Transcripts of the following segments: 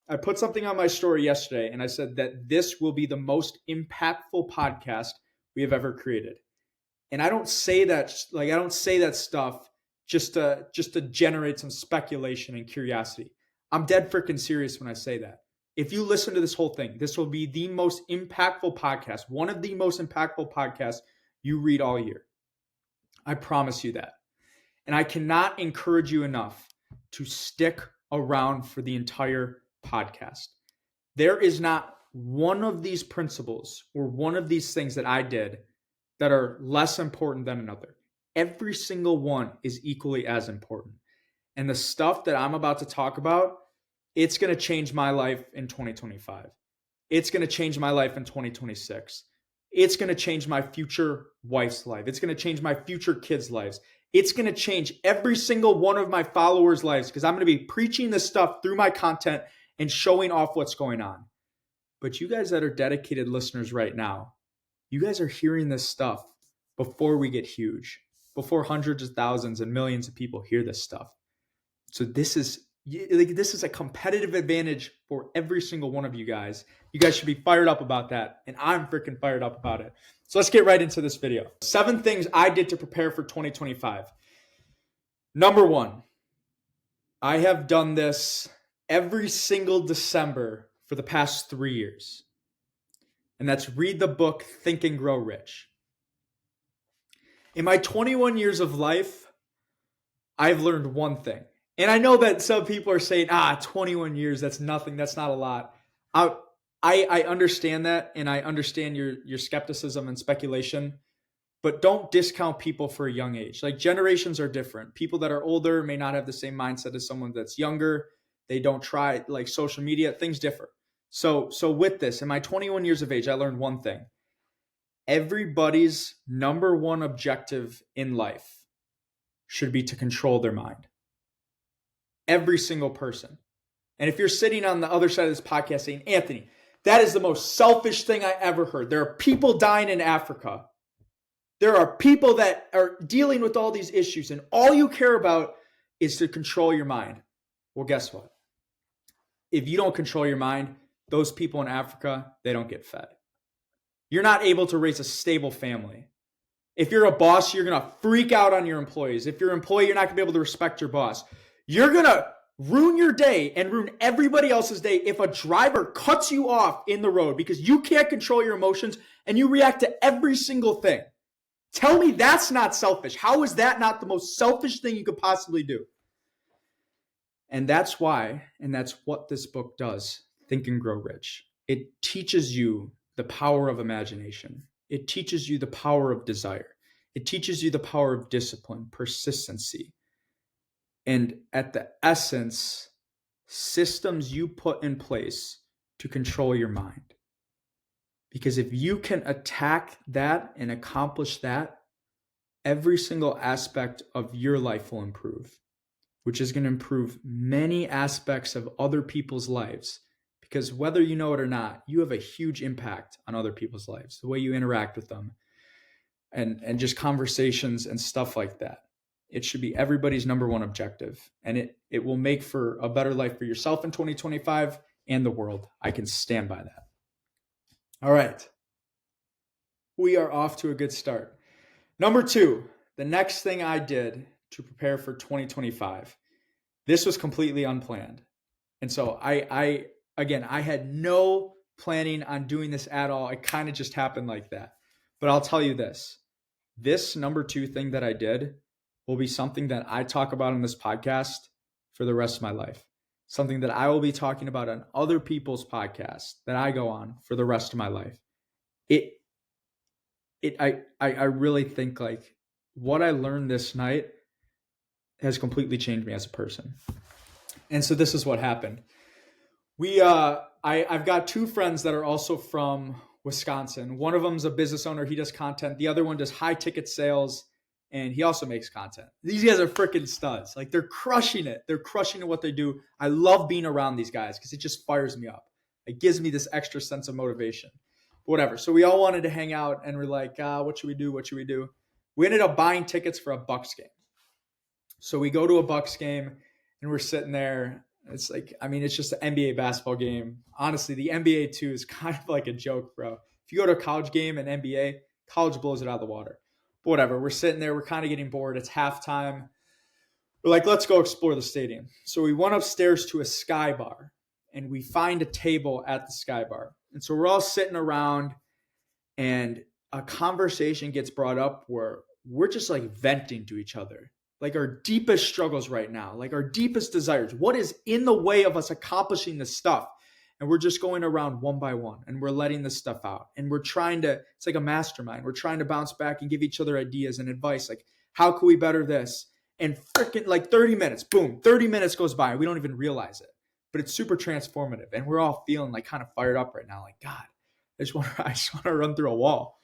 I put something on my story yesterday and I said that this will be the most impactful podcast we have ever created. And I don't say that stuff just to generate some speculation and curiosity. I'm dead freaking serious when I say that. If you listen to this whole thing, this will be the most impactful podcast, one of the most impactful podcasts you read all year. I promise you that. And I cannot encourage you enough to stick around for the entire podcast. There is not one of these principles or one of these things that I did that are less important than another. Every single one is equally as important. And the stuff that I'm about to talk about, it's going to change my life in 2025. It's going to change my life in 2026. It's going to change my future wife's life. It's going to change my future kids' lives. It's going to change every single one of my followers' lives because I'm going to be preaching this stuff through my content and showing off what's going on. But you guys that are dedicated listeners right now, you guys are hearing this stuff before we get huge, before hundreds of thousands and millions of people hear this stuff. So this is a competitive advantage for every single one of you guys. You guys should be fired up about that. And I'm freaking fired up about it. So let's get right into this video. 7 things I did to prepare for 2025. Number 1, I have done this every single December for the past 3 years. And that's read the book, Think and Grow Rich. In my 21 years of life, I've learned one thing. And I know that some people are saying, 21 years, that's nothing. That's not a lot. I understand that, and I understand your skepticism and speculation, but don't discount people for a young age. Like, generations are different. People that are older may not have the same mindset as someone that's younger. They don't try, like, social media. Things differ. So with this, in my 21 years of age, I learned one thing. Everybody's number one objective in life should be to control their mind. Every single person. And if you're sitting on the other side of this podcast saying, Anthony, that is the most selfish thing I ever heard. There are people dying in Africa. There are people that are dealing with all these issues, and all you care about is to control your mind. Well, guess what? If you don't control your mind, those people in Africa, they don't get fed. You're not able to raise a stable family. If you're a boss, you're going to freak out on your employees. If you're an employee, you're not going to be able to respect your boss. You're going to ruin your day and ruin everybody else's day if a driver cuts you off in the road because you can't control your emotions and you react to every single thing. Tell me that's not selfish. How is that not the most selfish thing you could possibly do? And that's why, and that's what this book does, Think and Grow Rich. It teaches you the power of imagination. It teaches you the power of desire. It teaches you the power of discipline, persistency, and at the essence, systems you put in place to control your mind. Because if you can attack that and accomplish that, every single aspect of your life will improve, which is going to improve many aspects of other people's lives. Because whether you know it or not, you have a huge impact on other people's lives, the way you interact with them and just conversations and stuff like that. It should be everybody's number one objective, and it will make for a better life for yourself in 2025 and the world. I can stand by that. All right. We are off to a good start. Number 2, the next thing I did to prepare for 2025. This was completely unplanned. And so I had no planning on doing this at all. It kind of just happened like that. But I'll tell you this number 2 thing that I did will be something that I talk about on this podcast for the rest of my life. Something that I will be talking about on other people's podcasts that I go on for the rest of my life. I really think like what I learned this night has completely changed me as a person. And so this is what happened. I've got 2 friends that are also from Wisconsin. One of them's a business owner. He does content. The other one does high ticket sales. And he also makes content. These guys are freaking studs. Like, they're crushing it. They're crushing at what they do. I love being around these guys because it just fires me up. It gives me this extra sense of motivation. But whatever. So we all wanted to hang out and we're like, what should we do? What should we do? We ended up buying tickets for a Bucks game. So we go to a Bucks game and we're sitting there It's like, I mean, it's just an NBA basketball game. Honestly, the NBA too is kind of like a joke, bro. If you go to a college game and NBA, college blows it out of the water. But whatever, we're sitting there, we're kind of getting bored. It's halftime. We're like, let's go explore the stadium. So we went upstairs to a sky bar and we find a table at the sky bar. And so we're all sitting around and a conversation gets brought up where we're just like venting to each other, like our deepest struggles right now, like our deepest desires. What is in the way of us accomplishing this stuff? And we're just going around one by one and we're letting this stuff out. And we're trying to, it's like a mastermind. We're trying to bounce back and give each other ideas and advice. Like, how can we better this? And freaking like 30 minutes, boom, 30 minutes goes by. We don't even realize it, but it's super transformative. And we're all feeling like kind of fired up right now. Like, God, I just want to run through a wall.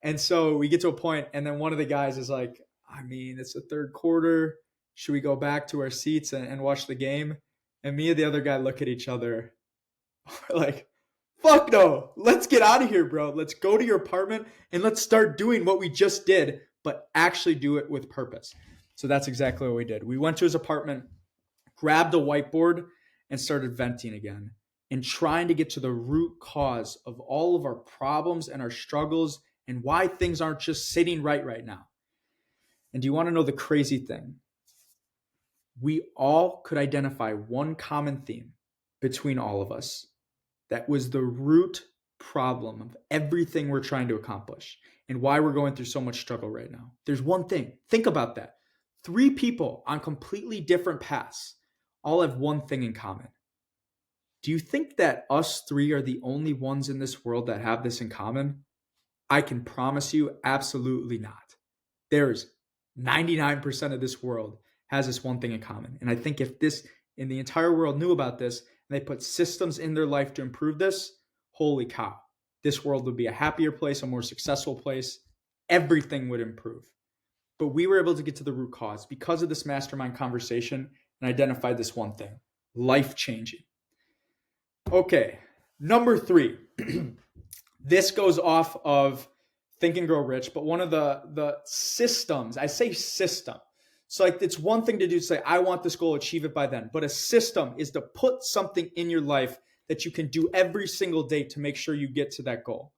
And so we get to a point, and then one of the guys is like, I mean, it's the third quarter. Should we go back to our seats and watch the game? And me and the other guy look at each other. We're like, fuck no. Let's get out of here, bro. Let's go to your apartment and let's start doing what we just did, but actually do it with purpose. So that's exactly what we did. We went to his apartment, grabbed a whiteboard, and started venting again and trying to get to the root cause of all of our problems and our struggles and why things aren't just sitting right now. And do you want to know the crazy thing? We all could identify one common theme between all of us that was the root problem of everything we're trying to accomplish and why we're going through so much struggle right now. There's one thing. Think about that. 3 people on completely different paths all have one thing in common. Do you think that us 3 are the only ones in this world that have this in common? I can promise you, absolutely not. There's 99% of this world has this one thing in common. And I think if this in the entire world knew about this and they put systems in their life to improve this, holy cow, this world would be a happier place, a more successful place. Everything would improve. But we were able to get to the root cause because of this mastermind conversation and identified this one thing, life-changing. Okay, number 3. This goes off of Think and Grow Rich, but one of the systems, I say system. So like it's one thing to do to say, I want this goal, achieve it by then. But a system is to put something in your life that you can do every single day to make sure you get to that goal.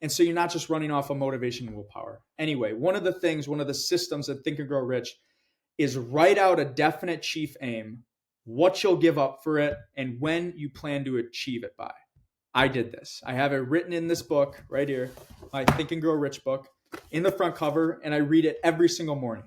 And so you're not just running off of motivation and willpower. Anyway, one of the systems that Think and Grow Rich is write out a definite chief aim, what you'll give up for it, and when you plan to achieve it by. I did this. I have it written in this book right here, my Think and Grow Rich book, in the front cover, and I read it every single morning.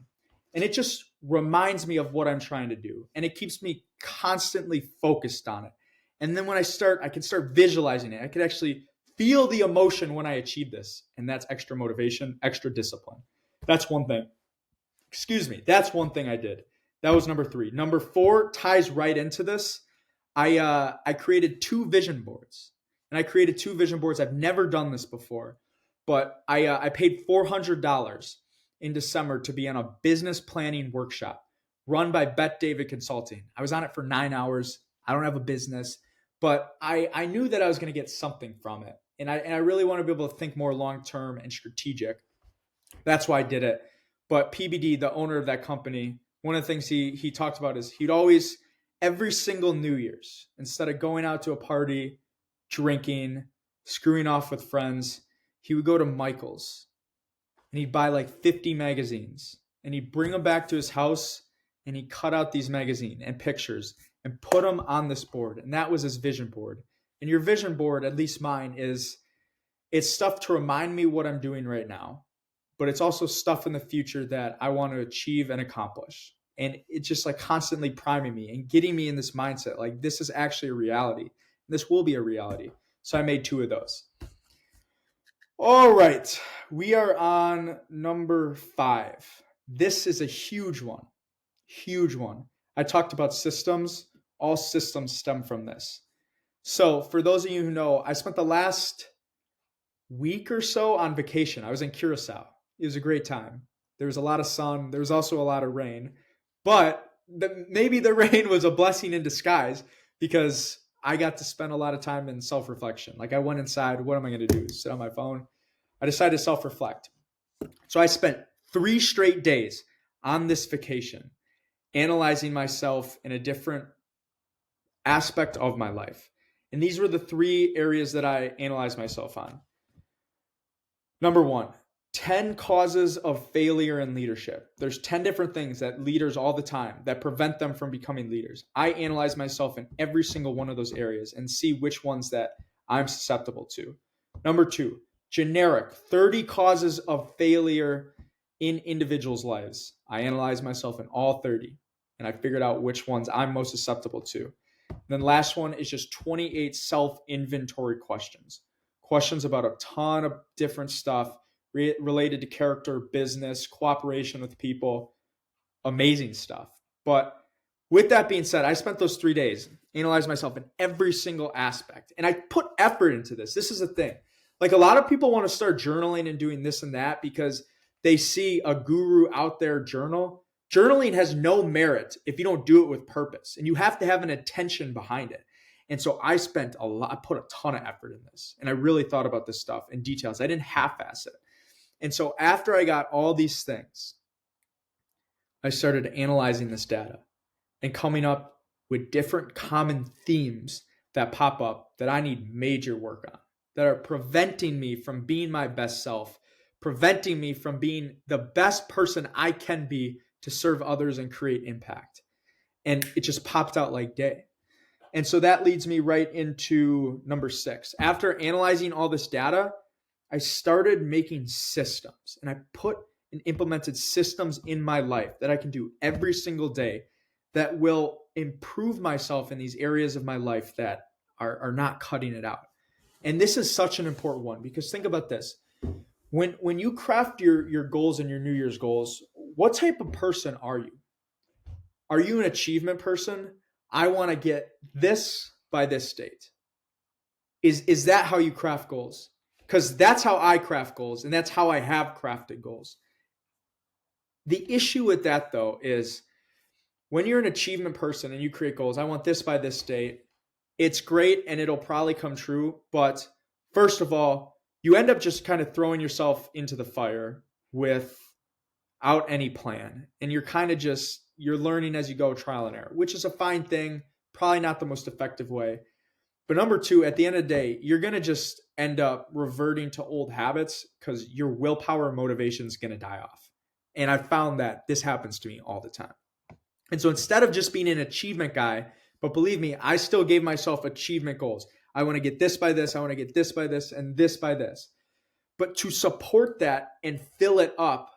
And it just reminds me of what I'm trying to do. And it keeps me constantly focused on it. And then when I can start visualizing it. I can actually feel the emotion when I achieve this. And that's extra motivation, extra discipline. That's one thing. That's one thing I did. That was number 3. Number 4 ties right into this. I created 2 vision boards. And I created 2 vision boards. I've never done this before. But I paid $400 in December to be on a business planning workshop run by Bette David Consulting. I was on it for 9 hours. I don't have a business, but I knew that I was going to get something from it. And I really want to be able to think more long-term and strategic. That's why I did it. But PBD, the owner of that company, one of the things he talked about is he'd always, every single New Year's, instead of going out to a party, drinking, screwing off with friends, he would go to Michael's and he'd buy like 50 magazines and he'd bring them back to his house and he'd cut out these magazines and pictures and put them on this board. And that was his vision board. And your vision board, at least mine, it's stuff to remind me what I'm doing right now, but it's also stuff in the future that I want to achieve and accomplish. And it's just like constantly priming me and getting me in this mindset. Like this is actually a reality. This will be a reality. So I made 2 of those. All right. We are on number 5. This is a huge one. Huge one. I talked about systems. All systems stem from this. So for those of you who know, I spent the last week or so on vacation. I was in Curacao. It was a great time. There was a lot of sun. There was also a lot of rain. But maybe the rain was a blessing in disguise because I got to spend a lot of time in self-reflection. Like I went inside, what am I going to do? Sit on my phone? I decided to self-reflect. So I spent 3 straight days on this vacation analyzing myself in a different aspect of my life. And these were the 3 areas that I analyzed myself on. Number 1, 10 causes of failure in leadership. There's 10 different things that leaders all the time that prevent them from becoming leaders. I analyze myself in every single one of those areas and see which ones that I'm susceptible to. Number 2, generic 30 causes of failure in individuals' lives. I analyze myself in all 30 and I figured out which ones I'm most susceptible to. And then last one is just 28 self-inventory questions. Questions about a ton of different stuff related to character, business, cooperation with people, amazing stuff. But with that being said, I spent those 3 days analyzing myself in every single aspect. And I put effort into this. This is the thing. Like a lot of people want to start journaling and doing this and that because they see a guru out there journal. Journaling has no merit if you don't do it with purpose. And you have to have an intention behind it. And so I put a ton of effort in this. And I really thought about this stuff in details. I didn't half-ass it. And so after I got all these things, I started analyzing this data and coming up with different common themes that pop up that I need major work on, that are preventing me from being my best self, preventing me from being the best person I can be to serve others and create impact. And it just popped out like day. And so that leads me right into number 6. After analyzing all this data, I started making systems and I put and implemented systems in my life that I can do every single day that will improve myself in these areas of my life that are not cutting it out. And this is such an important one because think about this. When you craft your goals and your New Year's goals, what type of person are you? Are you an achievement person? I want to get this by this date. Is that how you craft goals? Because that's how I craft goals, and that's how I have crafted goals. The issue with that, though, is when you're an achievement person and you create goals, I want this by this date, it's great and it'll probably come true. But first of all, you end up just kind of throwing yourself into the fire without any plan. And you're kind of you're learning as you go, trial and error, which is a fine thing, probably not the most effective way. But number 2, at the end of the day, you're going to just end up reverting to old habits because your willpower and motivation is going to die off. And I found that this happens to me all the time. And so instead of just being an achievement guy, but believe me, I still gave myself achievement goals. I want to get this by this. I want to get this by this and this by this. But to support that and fill it up,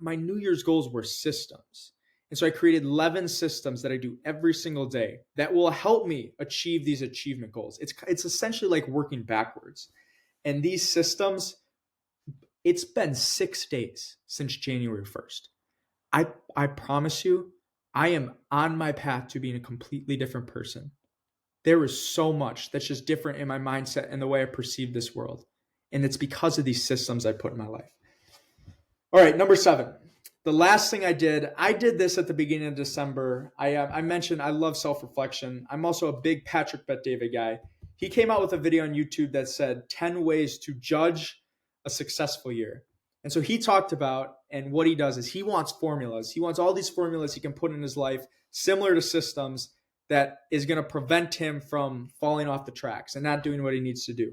my New Year's goals were systems. And so I created 11 systems that I do every single day that will help me achieve these achievement goals. It's essentially like working backwards. And these systems, it's been 6 days since January 1st. I promise you, I am on my path to being a completely different person. There is so much that's just different in my mindset and the way I perceive this world. And it's because of these systems I put in my life. All right, number 7. The last thing I did this at the beginning of December. I mentioned I love self-reflection. I'm also a big Patrick Bet-David guy. He came out with a video on YouTube that said 10 ways to judge a successful year. And so he talked about, and what he does is he wants formulas. He wants all these formulas he can put in his life, similar to systems, that is going to prevent him from falling off the tracks and not doing what he needs to do.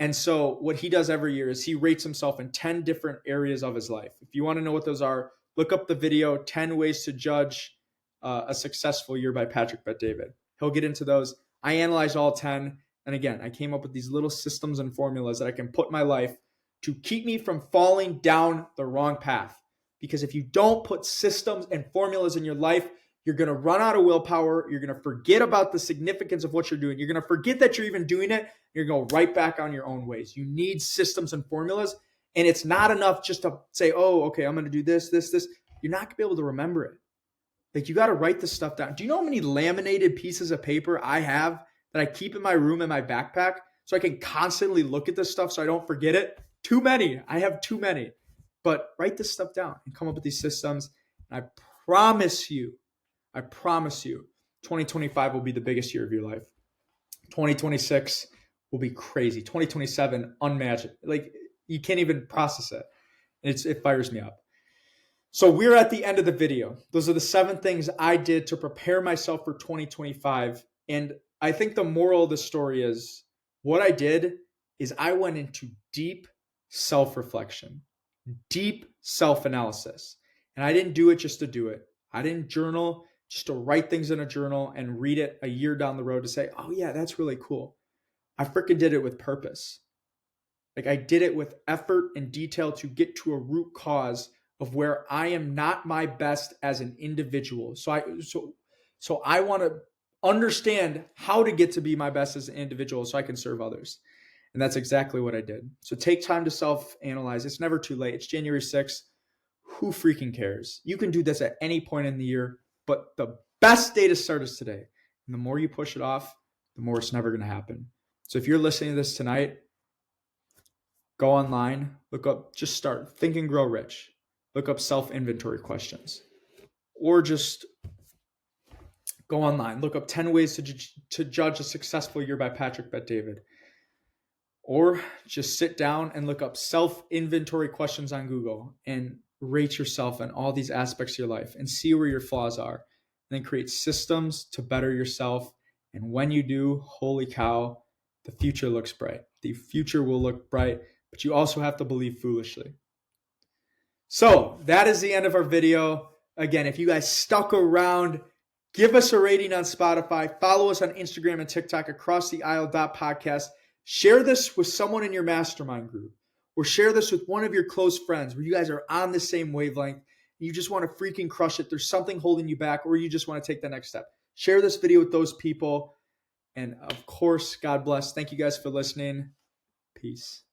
And so what he does every year is he rates himself in 10 different areas of his life. If you want to know what those are, look up the video, 10 Ways to Judge a Successful Year by Patrick Bet-David. He'll get into those. I analyzed all 10. And again, I came up with these little systems and formulas that I can put in my life to keep me from falling down the wrong path. Because if you don't put systems and formulas in your life, you're going to run out of willpower. You're going to forget about the significance of what you're doing. You're going to forget that you're even doing it. You're going to go right back on your own ways. You need systems and formulas. And it's not enough just to say, oh, okay, I'm going to do this. You're not going to be able to remember it. Like, you got to write this stuff down. Do you know how many laminated pieces of paper I have that I keep in my room in my backpack so I can constantly look at this stuff so I don't forget it? Too many. I have too many. But write this stuff down and come up with these systems. And I promise you, 2025 will be the biggest year of your life. 2026 will be crazy. 2027, unmatched. Like, you can't even process it. It fires me up. So we're at the end of the video. Those are the 7 things I did to prepare myself for 2025. And I think the moral of the story is what I did is I went into deep self-reflection, deep self-analysis. And I didn't do it just to do it. I didn't journal just to write things in a journal and read it a year down the road to say, oh yeah, that's really cool. I freaking did it with purpose. Like I did it with effort and detail to get to a root cause of where I am not my best as an individual. So I want to understand how to get to be my best as an individual so I can serve others. And that's exactly what I did. So take time to self-analyze. It's never too late. It's January 6th. Who freaking cares? You can do this at any point in the year, but the best day to start is today. And the more you push it off, the more it's never going to happen. So if you're listening to this tonight, go online, look up, just start Think and Grow Rich. Look up self-inventory questions. Or just go online, look up 10 ways to judge a successful year by Patrick Bet-David. Or just sit down and look up self-inventory questions on Google and rate yourself in all these aspects of your life and see where your flaws are. And then create systems to better yourself. And when you do, holy cow, the future looks bright. The future will look bright, but you also have to believe foolishly. So that is the end of our video. Again, if you guys stuck around, give us a rating on Spotify. Follow us on Instagram and TikTok acrosstheaisle.podcast. Share this with someone in your mastermind group, or share this with one of your close friends where you guys are on the same wavelength. You just want to freaking crush it. There's something holding you back, or you just want to take the next step. Share this video with those people. And of course, God bless. Thank you guys for listening. Peace.